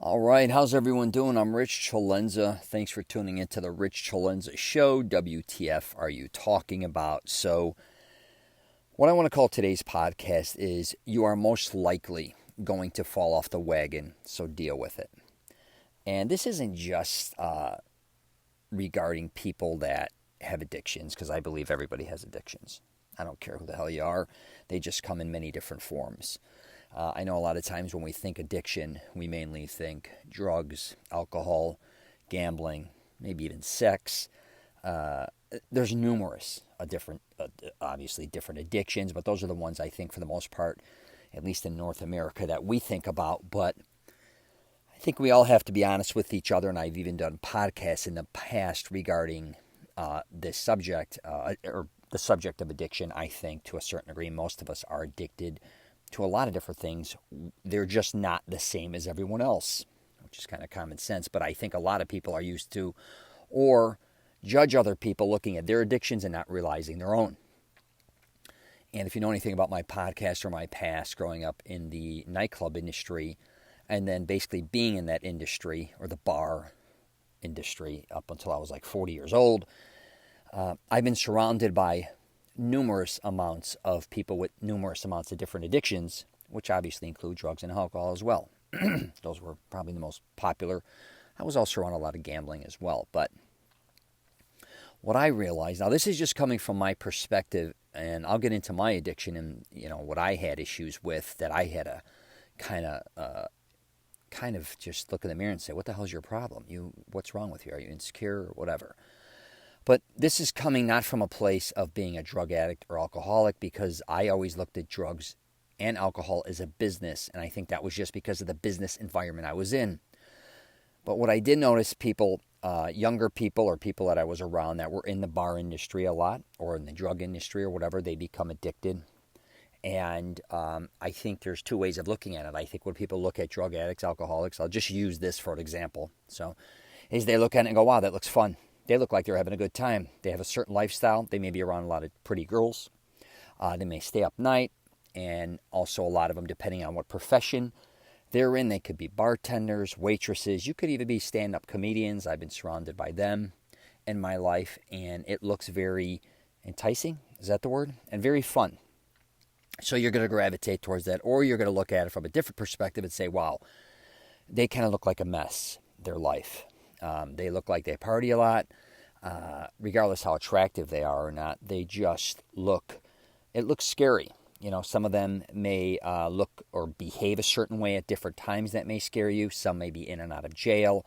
All right, how's everyone doing? I'm Rich CELENZA. Thanks for tuning into the Rich CELENZA Show. WTF are you talking about? So, what I want to call today's podcast is you are most likely going to fall off the wagon, so deal with it. And this isn't just regarding people that have addictions, because I believe everybody has addictions. I don't care who the hell you are, they just come in many different forms. I know a lot of times when we think addiction, we mainly think drugs, alcohol, gambling, maybe even sex. There's numerous obviously different addictions, but those are the ones I think for the most part, at least in North America, that we think about. But I think we all have to be honest with each other, and I've even done podcasts in the past regarding this subject, or the subject of addiction. I think to a certain degree, most of us are addicted to a lot of different things. They're just not the same as everyone else, which is kind of common sense. But I think a lot of people are used to or judge other people looking at their addictions and not realizing their own. And if you know anything about my podcast or my past growing up in the nightclub industry and then basically being in that industry or the bar industry up until I was like 40 years old, I've been surrounded by numerous amounts of people with numerous amounts of different addictions, which obviously include drugs and alcohol as well. Those were probably the most popular. I was also around a lot of gambling as well. But what I realized, now this is just coming from my perspective, and I'll get into my addiction and what I had issues with, that I had to kind of just look in the mirror and say, what the hell's your problem? What's wrong with you? Are you insecure or whatever? But this is coming not from a place of being a drug addict or alcoholic, because I always looked at drugs and alcohol as a business, and I think that was just because of the business environment I was in. But what I did notice, younger people or people that I was around that were in the bar industry a lot or in the drug industry or whatever, they become addicted. And I think there's two ways of looking at it. I think when people look at drug addicts, alcoholics, I'll just use this for an example. So, is they look at it and go, wow, that looks fun. They look like they're having a good time. They have a certain lifestyle. They may be around a lot of pretty girls. They may stay up night. And also a lot of them, depending on what profession they're in, they could be bartenders, waitresses. You could even be stand-up comedians. I've been surrounded by them in my life. And it looks very enticing. Is that the word? And very fun. So you're going to gravitate towards that. Or you're going to look at it from a different perspective and say, wow, they kind of look like a mess, their life. They look like they party a lot, regardless how attractive they are or not. They just it looks scary. Some of them may look or behave a certain way at different times that may scare you. Some may be in and out of jail.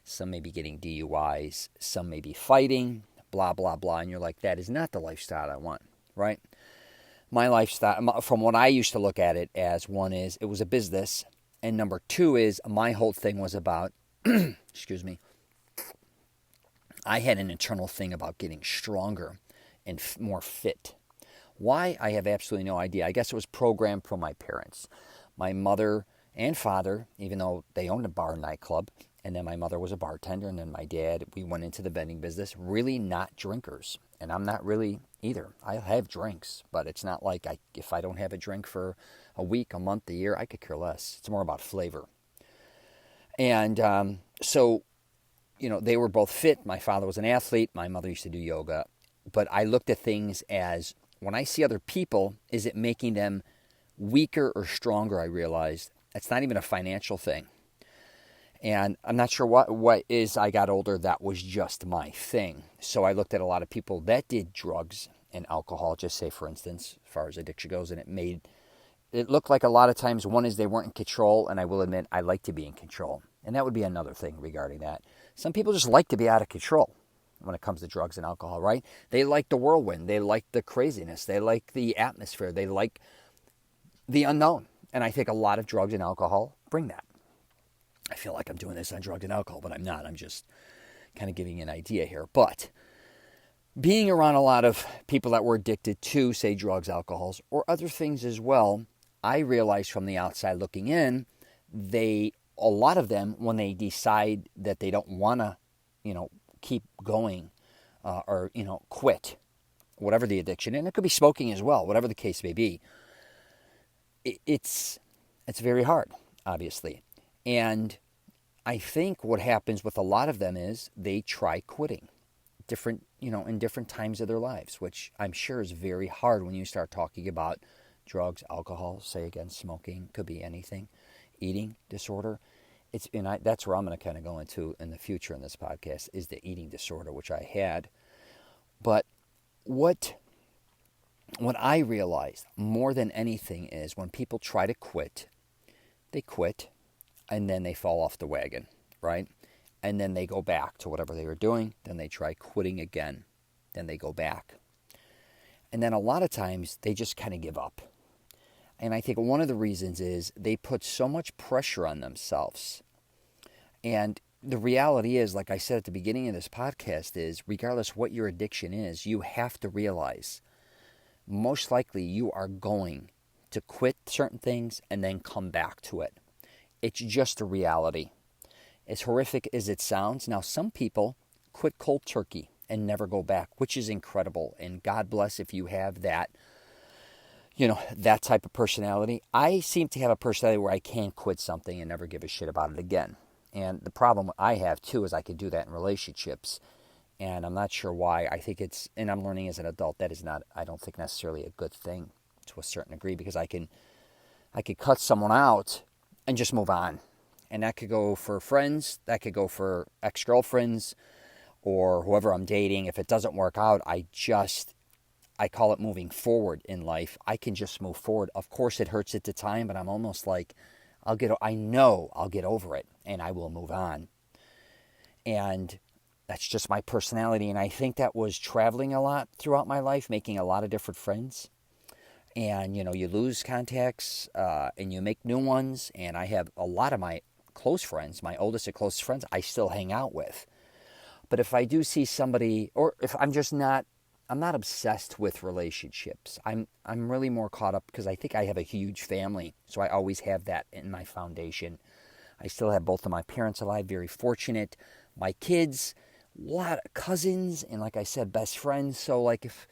Some may be getting DUIs. Some may be fighting, blah, blah, blah. And you're like, that is not the lifestyle I want, right? My lifestyle, from what I used to look at it as, one is it was a business. And number two is my whole thing was about, excuse me, I had an internal thing about getting stronger and more fit. Why? I have absolutely no idea. I guess it was programmed from my parents. My mother and father, even though they owned a bar and nightclub, and then my mother was a bartender, and then my dad, we went into the vending business, really not drinkers. And I'm not really either. I have drinks, but it's not like if I don't have a drink for a week, a month, a year, I could care less. It's more about flavor. And so they were both fit. My father was an athlete. My mother used to do yoga. But I looked at things as, when I see other people, is it making them weaker or stronger? I realized it's not even a financial thing. And I'm not sure what is, I got older, that was just my thing. So I looked at a lot of people that did drugs and alcohol, just say, for instance, as far as addiction goes, and it looked like a lot of times, one is they weren't in control, and I will admit I like to be in control. And that would be another thing regarding that. Some people just like to be out of control when it comes to drugs and alcohol, right? They like the whirlwind. They like the craziness. They like the atmosphere. They like the unknown. And I think a lot of drugs and alcohol bring that. I feel like I'm doing this on drugs and alcohol, but I'm not. I'm just kind of giving you an idea here. But being around a lot of people that were addicted to, say, drugs, alcohols, or other things as well, I realized from the outside looking in, a lot of them, when they decide that they don't want to, keep going or quit, whatever the addiction, and it could be smoking as well, whatever the case may be, it's very hard, obviously. And I think what happens with a lot of them is they try quitting in different times of their lives, which I'm sure is very hard when you start talking about drugs, alcohol, say again, smoking, could be anything, eating disorder. That's where I'm going to kind of go into in the future in this podcast is the eating disorder, which I had. But what I realized more than anything is when people try to quit, they quit and then they fall off the wagon, right? And then they go back to whatever they were doing. Then they try quitting again. Then they go back. And then a lot of times they just kind of give up. And I think one of the reasons is they put so much pressure on themselves. And the reality is, like I said at the beginning of this podcast, is regardless what your addiction is, you have to realize most likely you are going to quit certain things and then come back to it. It's just a reality. As horrific as it sounds, now some people quit cold turkey and never go back, which is incredible. And God bless if you have that, that type of personality. I seem to have a personality where I can quit something and never give a shit about it again. And the problem I have, too, is I could do that in relationships. And I'm not sure why. I think and I'm learning as an adult, that is not, I don't think necessarily a good thing to a certain degree, because I could cut someone out and just move on. And that could go for friends, that could go for ex-girlfriends, or whoever I'm dating. If it doesn't work out, I call it moving forward in life. I can just move forward. Of course, it hurts at the time, but I'm almost like, I know I'll get over it, and I will move on. And that's just my personality. And I think that was traveling a lot throughout my life, making a lot of different friends. And, you lose contacts, and you make new ones. And I have a lot of my close friends, my oldest and closest friends, I still hang out with. But if I do see somebody, or if I'm not obsessed with relationships. I'm really more caught up because I think I have a huge family. So I always have that in my foundation. I still have both of my parents alive, very fortunate. My kids, a lot of cousins, and like I said, best friends. So like if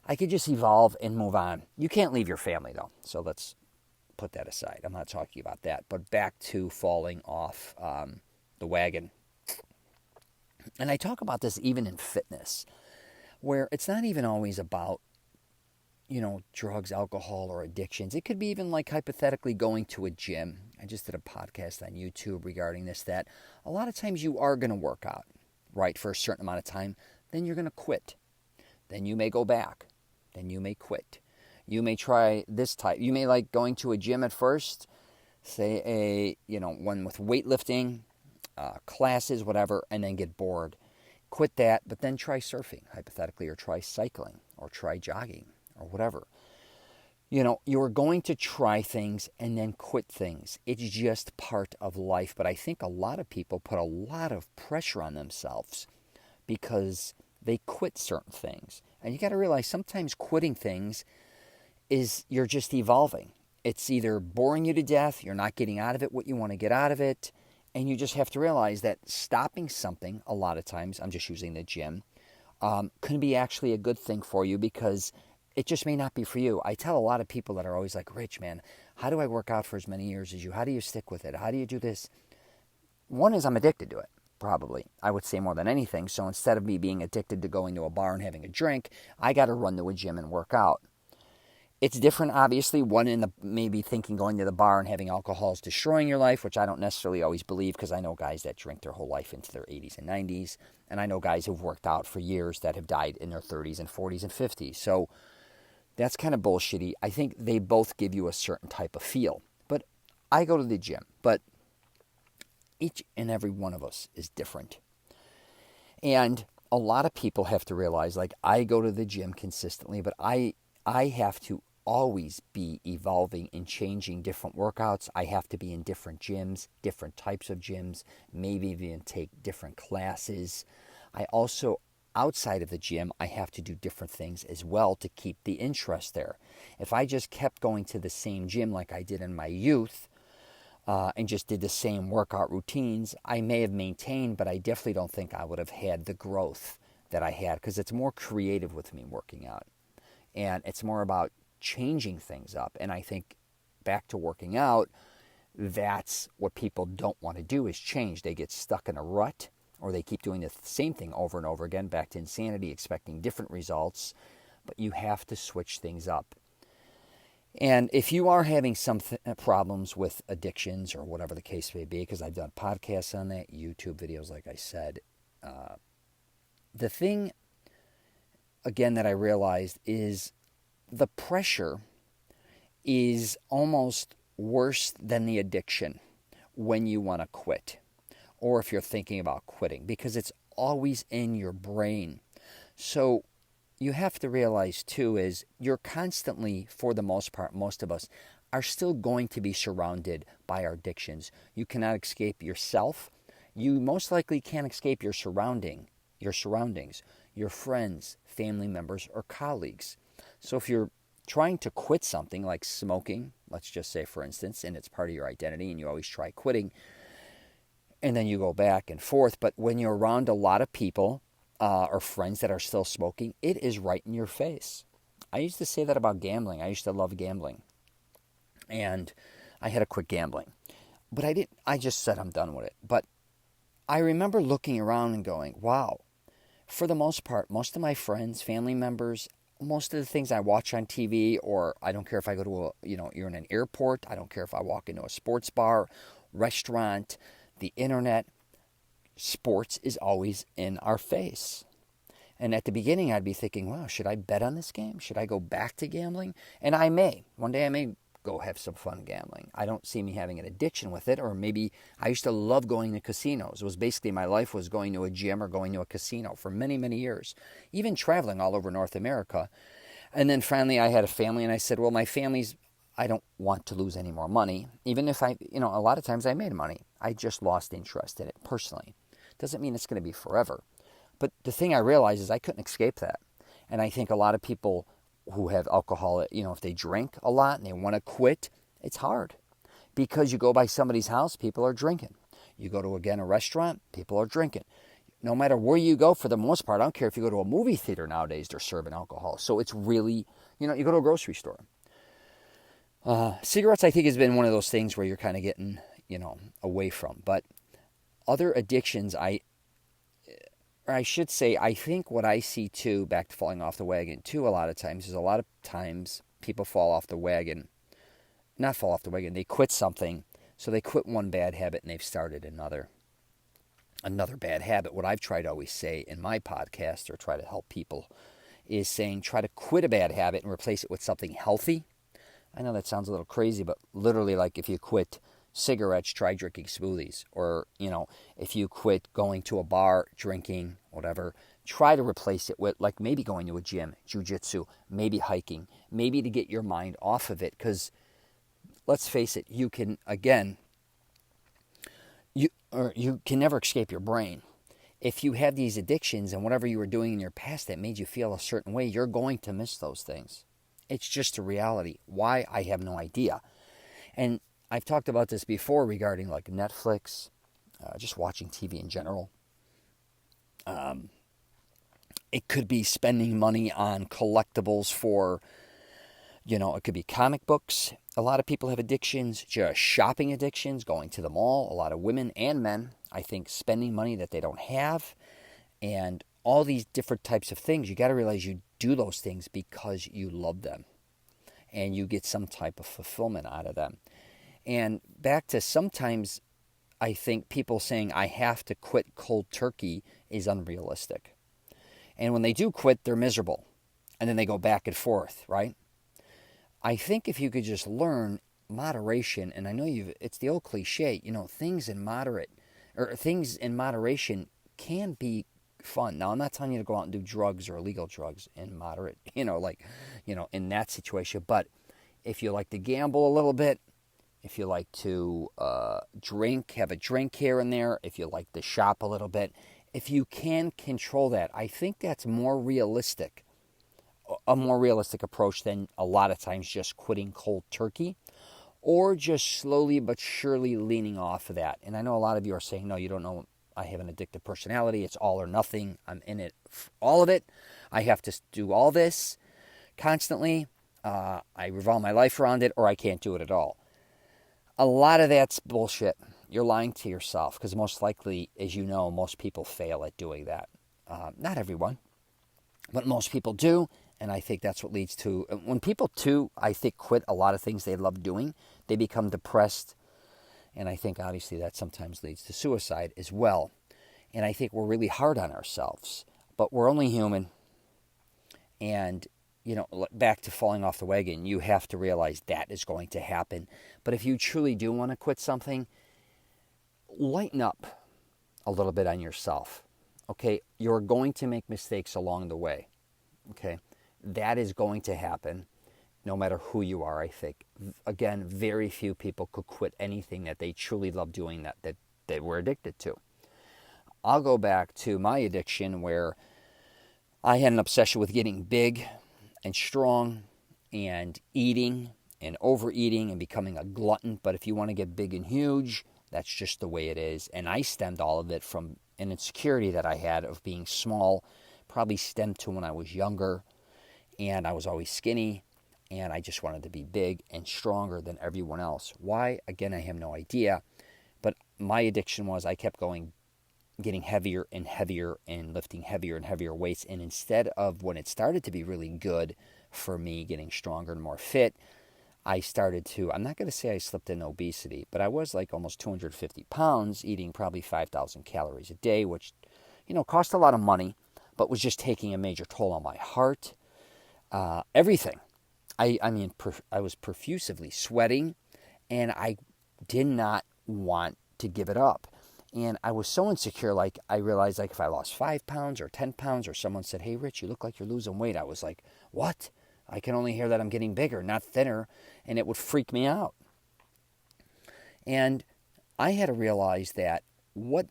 I could just evolve and move on. You can't leave your family though. So let's put that aside. I'm not talking about that. But back to falling off the wagon. And I talk about this even in fitness, where it's not even always about, drugs, alcohol, or addictions. It could be even like hypothetically going to a gym. I just did a podcast on YouTube regarding this, that a lot of times you are going to work out, right, for a certain amount of time. Then you're going to quit. Then you may go back. Then you may quit. You may try this type. You may like going to a gym at first, say one with weightlifting, classes, whatever, and then get bored. Quit that, but then try surfing, hypothetically, or try cycling, or try jogging, or whatever. You're going to try things and then quit things. It's just part of life. But I think a lot of people put a lot of pressure on themselves because they quit certain things. And you got to realize sometimes quitting things is you're just evolving. It's either boring you to death, you're not getting out of it what you want to get out of it, and you just have to realize that stopping something, a lot of times, I'm just using the gym, can be actually a good thing for you because it just may not be for you. I tell a lot of people that are always like, Rich, man, how do I work out for as many years as you? How do you stick with it? How do you do this? One is I'm addicted to it, probably. I would say more than anything. So instead of me being addicted to going to a bar and having a drink, I got to run to a gym and work out. It's different, obviously. One in the maybe thinking going to the bar and having alcohol is destroying your life, which I don't necessarily always believe because I know guys that drink their whole life into their 80s and 90s. And I know guys who've worked out for years that have died in their 30s and 40s and 50s. So that's kind of bullshitty. I think they both give you a certain type of feel. But I go to the gym. But each and every one of us is different. And a lot of people have to realize, like, I go to the gym consistently, but I have to always be evolving and changing different workouts. I have to be in different gyms, different types of gyms, maybe even take different classes. I also, outside of the gym, I have to do different things as well to keep the interest there. If I just kept going to the same gym like I did in my youth and just did the same workout routines, I may have maintained, but I definitely don't think I would have had the growth that I had because it's more creative with me working out. And it's more about changing things up. And I think back to working out, that's what people don't want to do, is change. They get stuck in a rut, or they keep doing the same thing over and over again, back to insanity, expecting different results. But you have to switch things up. And if you are having some problems with addictions or whatever the case may be, because I've done podcasts on that, YouTube videos, like I said, the thing, again, that I realized is the pressure is almost worse than the addiction when you want to quit, or if you're thinking about quitting, because it's always in your brain. So you have to realize too is you're constantly, for the most part, most of us are still going to be surrounded by our addictions. You cannot escape yourself. You most likely can't escape your surroundings, your friends, family members, or colleagues. So if you're trying to quit something like smoking, let's just say, for instance, and it's part of your identity and you always try quitting, and then you go back and forth, but when you're around a lot of people or friends that are still smoking, it is right in your face. I used to say that about gambling. I used to love gambling, and I had to quit gambling. But I didn't. I just said I'm done with it. But I remember looking around and going, wow, for the most part, most of my friends, family members, most of the things I watch on TV, or I don't care if I go to you're in an airport, I don't care if I walk into a sports bar, restaurant, the internet, sports is always in our face. And at the beginning, I'd be thinking, wow, should I bet on this game? Should I go back to gambling? And one day I may go have some fun gambling. I don't see me having an addiction with it, or maybe I used to love going to casinos. It was basically my life was going to a gym or going to a casino for many, many years, even traveling all over North America. And then finally I had a family, and I said, well, I don't want to lose any more money. Even if a lot of times I made money. I just lost interest in it personally. Doesn't mean it's going to be forever. But the thing I realized is I couldn't escape that. And I think a lot of people who have alcohol, if they drink a lot and they want to quit, it's hard. Because you go by somebody's house, people are drinking. You go to, again, a restaurant, people are drinking. No matter where you go, for the most part, I don't care if you go to a movie theater nowadays, they're serving alcohol. So it's really, you go to a grocery store. Cigarettes, I think, has been one of those things where you're kind of getting, away from. But other addictions, I should say, I think what I see too, back to falling off the wagon too, a lot of times people fall off the wagon, not fall off the wagon, they quit something. So they quit one bad habit and they've started another bad habit. What I've tried to always say in my podcast, or try to help people, is saying try to quit a bad habit and replace it with something healthy. I know that sounds a little crazy, but literally, like, if you quit cigarettes, try drinking smoothies. Or, if you quit going to a bar, drinking, whatever, try to replace it with, like, maybe going to a gym, jiu-jitsu, maybe hiking, maybe to get your mind off of it. Because let's face it, you can, again, you can never escape your brain. If you have these addictions and whatever you were doing in your past that made you feel a certain way, you're going to miss those things. It's just a reality. Why? I have no idea. And I've talked about this before regarding, like, Netflix, just watching TV in general. It could be spending money on collectibles for, it could be comic books. A lot of people have addictions, just shopping addictions, going to the mall. A lot of women and men, I think, spending money that they don't have. And all these different types of things. You got to realize you do those things because you love them. And you get some type of fulfillment out of them. And back to, sometimes I think people saying I have to quit cold turkey is unrealistic. And when they do quit, they're miserable. And then they go back and forth, right? I think if you could just learn moderation, and I know it's the old cliche, things in moderation can be fun. Now, I'm not telling you to go out and do drugs or illegal drugs in moderate, in that situation. But if you like to gamble a little bit, if you like to have a drink here and there, if you like to shop a little bit, if you can control that, I think that's a more realistic approach than a lot of times just quitting cold turkey, or just slowly but surely leaning off of that. And I know a lot of you are saying, no, you don't know, I have an addictive personality. It's all or nothing. I'm in it, all of it. I have to do all this constantly. I revolve my life around it, or I can't do it at all. a lot of that's bullshit. You're lying to yourself because most likely, as you know, most people fail at doing that. Not everyone, but most people do. And I think that's what leads to, when people too, I think, quit a lot of things they love doing, they become depressed. And I think obviously that sometimes leads to suicide as well. And I think we're really hard on ourselves, but we're only human. And, back to falling off the wagon, you have to realize that is going to happen. But if you truly do want to quit something, lighten up a little bit on yourself. Okay, you're going to make mistakes along the way. Okay, that is going to happen no matter who you are, I think. Again, very few people could quit anything that they truly love doing that they were addicted to. I'll go back to my addiction where I had an obsession with getting big and strong and eating and overeating and becoming a glutton. But if you want to get big and huge, that's just the way it is. And I stemmed all of it from an insecurity that I had of being small, probably stemmed to when I was younger. And I was always skinny. And I just wanted to be big and stronger than everyone else. Why? Again, I have no idea. But my addiction was I kept getting heavier and heavier and lifting heavier and heavier weights. And instead of when it started to be really good for me, getting stronger and more fit, I started to, I'm not going to say I slipped into obesity, but I was like almost 250 pounds, eating probably 5,000 calories a day, which, cost a lot of money, but was just taking a major toll on my heart, everything. I was profusively sweating, and I did not want to give it up. And I was so insecure, I realized, if I lost 5 pounds or 10 pounds, or someone said, "Hey, Rich, you look like you're losing weight," I was like, what? I can only hear that I'm getting bigger, not thinner, and it would freak me out. And I had to realize that what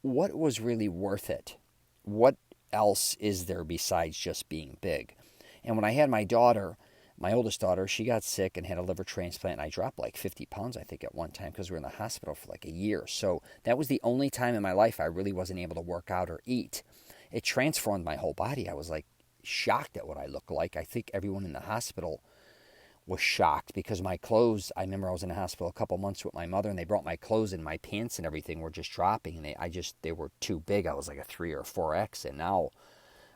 was really worth it? What else is there besides just being big? And when I had my daughter, my oldest daughter, she got sick and had a liver transplant, and I dropped like 50 pounds, I think, at one time because we were in the hospital for like a year. So that was the only time in my life I really wasn't able to work out or eat. It transformed my whole body. I was like shocked at what I looked like. I think everyone in the hospital was shocked because my clothes, I remember I was in the hospital a couple months with my mother, and they brought my clothes, and my pants and everything were just dropping, and they were too big. I was like a 3 or 4X, and now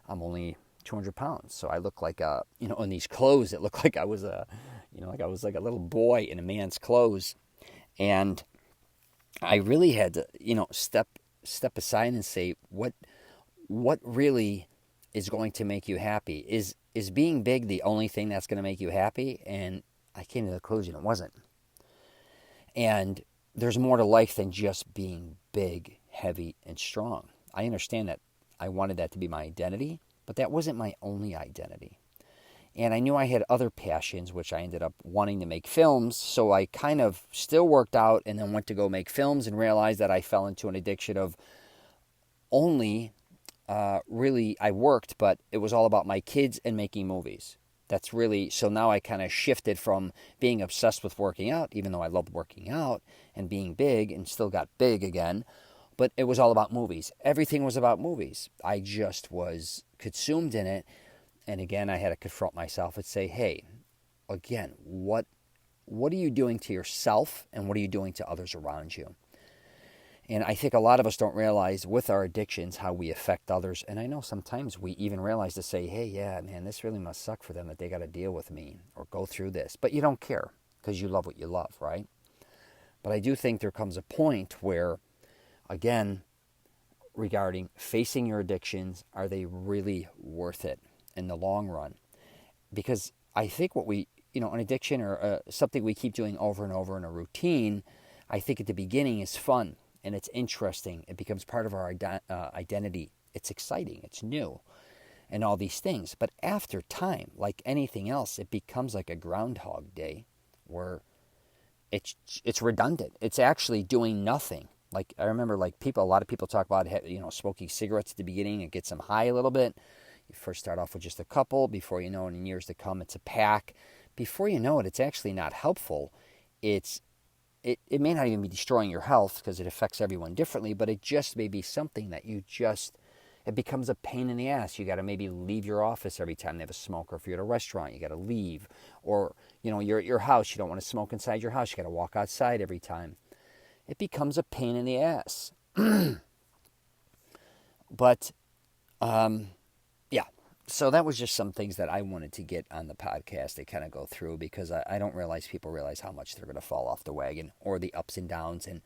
I'm only 200 pounds. So I look like in these clothes, it looked like I was like a little boy in a man's clothes. And I really had to, step aside and say, what really is going to make you happy? Is being big the only thing that's going to make you happy? And I came to the conclusion it wasn't. And there's more to life than just being big, heavy, and strong. I understand that I wanted that to be my identity, but that wasn't my only identity. And I knew I had other passions, which I ended up wanting to make films. So I kind of still worked out and then went to go make films and realized that I fell into an addiction of only really I worked, but it was all about my kids and making movies. That's really, so now I kind of shifted from being obsessed with working out, even though I loved working out, and being big, and still got big again. But it was all about movies. Everything was about movies. I just was consumed in it. And again, I had to confront myself and say, hey, again, what are you doing to yourself, and what are you doing to others around you? And I think a lot of us don't realize with our addictions how we affect others. And I know sometimes we even realize to say, hey, yeah, man, this really must suck for them that they got to deal with me or go through this. But you don't care because you love what you love, right? But I do think there comes a point where, again, regarding facing your addictions, are they really worth it in the long run? Because I think what we, an addiction or something we keep doing over and over in a routine, I think at the beginning is fun. And it's interesting. It becomes part of our identity. It's exciting. It's new. And all these things. But after time, like anything else, it becomes like a Groundhog Day where it's redundant. It's actually doing nothing. Like I remember a lot of people talk about, smoking cigarettes at the beginning. It gets them high a little bit. You first start off with just a couple. Before you know it, in years to come, it's a pack. Before you know it, it's actually not helpful. It may not even be destroying your health because it affects everyone differently, but it just may be something that you just It becomes a pain in the ass. You got to maybe leave your office every time they have a smoker. If you're at a restaurant, you got to leave. Or, you're at your house. You don't want to smoke inside your house. You got to walk outside every time. It becomes a pain in the ass. But, yeah. So that was just some things that I wanted to get on the podcast to kind of go through, because I don't realize people realize how much they're going to fall off the wagon, or the ups and downs, and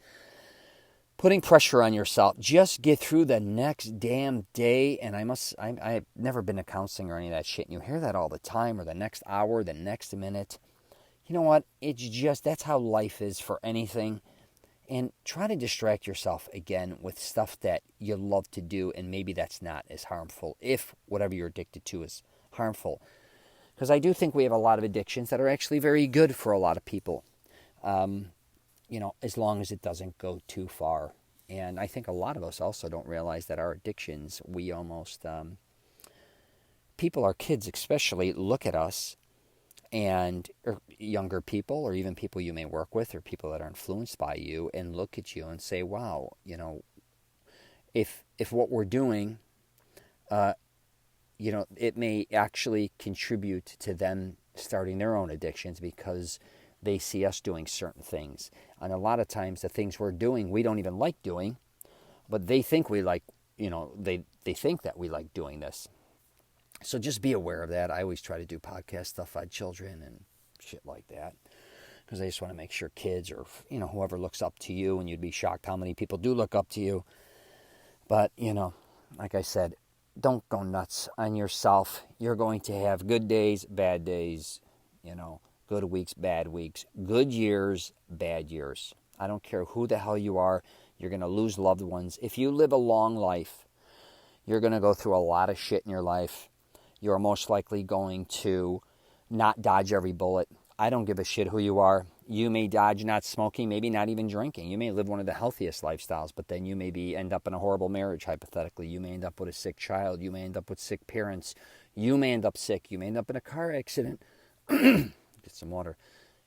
putting pressure on yourself. Just get through the next damn day. And I've never been to counseling or any of that shit, and you hear that all the time, or the next hour, the next minute. You know what? It's just, that's how life is for anything. And try to distract yourself again with stuff that you love to do, and maybe that's not as harmful, if whatever you're addicted to is harmful. Because I do think we have a lot of addictions that are actually very good for a lot of people. As long as it doesn't go too far. And I think a lot of us also don't realize that our addictions, we almost, people, our kids especially, look at us, and or younger people, or even people you may work with, or people that are influenced by you, and look at you and say, wow, if what we're doing, it may actually contribute to them starting their own addictions, because they see us doing certain things. And a lot of times the things we're doing, we don't even like doing, but they think we like, they think that we like doing this. So just be aware of that. I always try to do podcast stuff on children and shit like that, because I just want to make sure kids, or, whoever looks up to you, and you'd be shocked how many people do look up to you. But, like I said, don't go nuts on yourself. You're going to have good days, bad days, good weeks, bad weeks, good years, bad years. I don't care who the hell you are. You're going to lose loved ones. If you live a long life, you're going to go through a lot of shit in your life. You're most likely going to not dodge every bullet. I don't give a shit who you are. You may dodge not smoking, maybe not even drinking. You may live one of the healthiest lifestyles, but then you may end up in a horrible marriage, hypothetically. You may end up with a sick child. You may end up with sick parents. You may end up sick. You may end up in a car accident. Get some water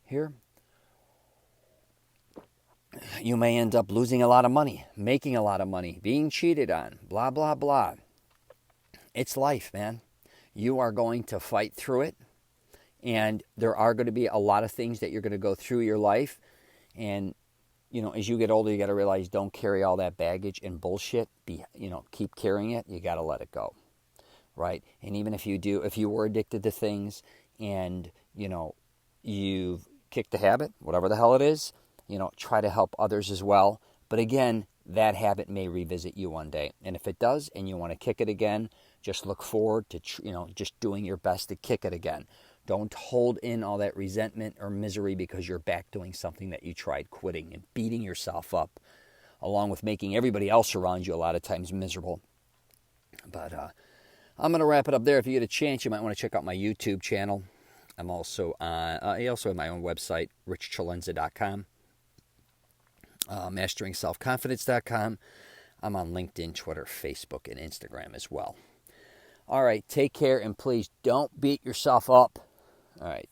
here. You may end up losing a lot of money, making a lot of money, being cheated on, blah, blah, blah. It's life, man. You are going to fight through it, and there are going to be a lot of things that you're going to go through your life. And, as you get older, you got to realize, don't carry all that baggage and bullshit. Keep carrying it. You got to let it go, right? And even if you were addicted to things, and, you've kicked the habit, whatever the hell it is, try to help others as well. But again, that habit may revisit you one day. And if it does, and you want to kick it again, just look forward to, just doing your best to kick it again. Don't hold in all that resentment or misery because you're back doing something that you tried quitting, and beating yourself up, along with making everybody else around you a lot of times miserable. But I'm going to wrap it up there. If you get a chance, you might want to check out my YouTube channel. I'm also I also have my own website, richcelenza.com, masteringselfconfidence.com. I'm on LinkedIn, Twitter, Facebook, and Instagram as well. All right, take care, and please don't beat yourself up. All right.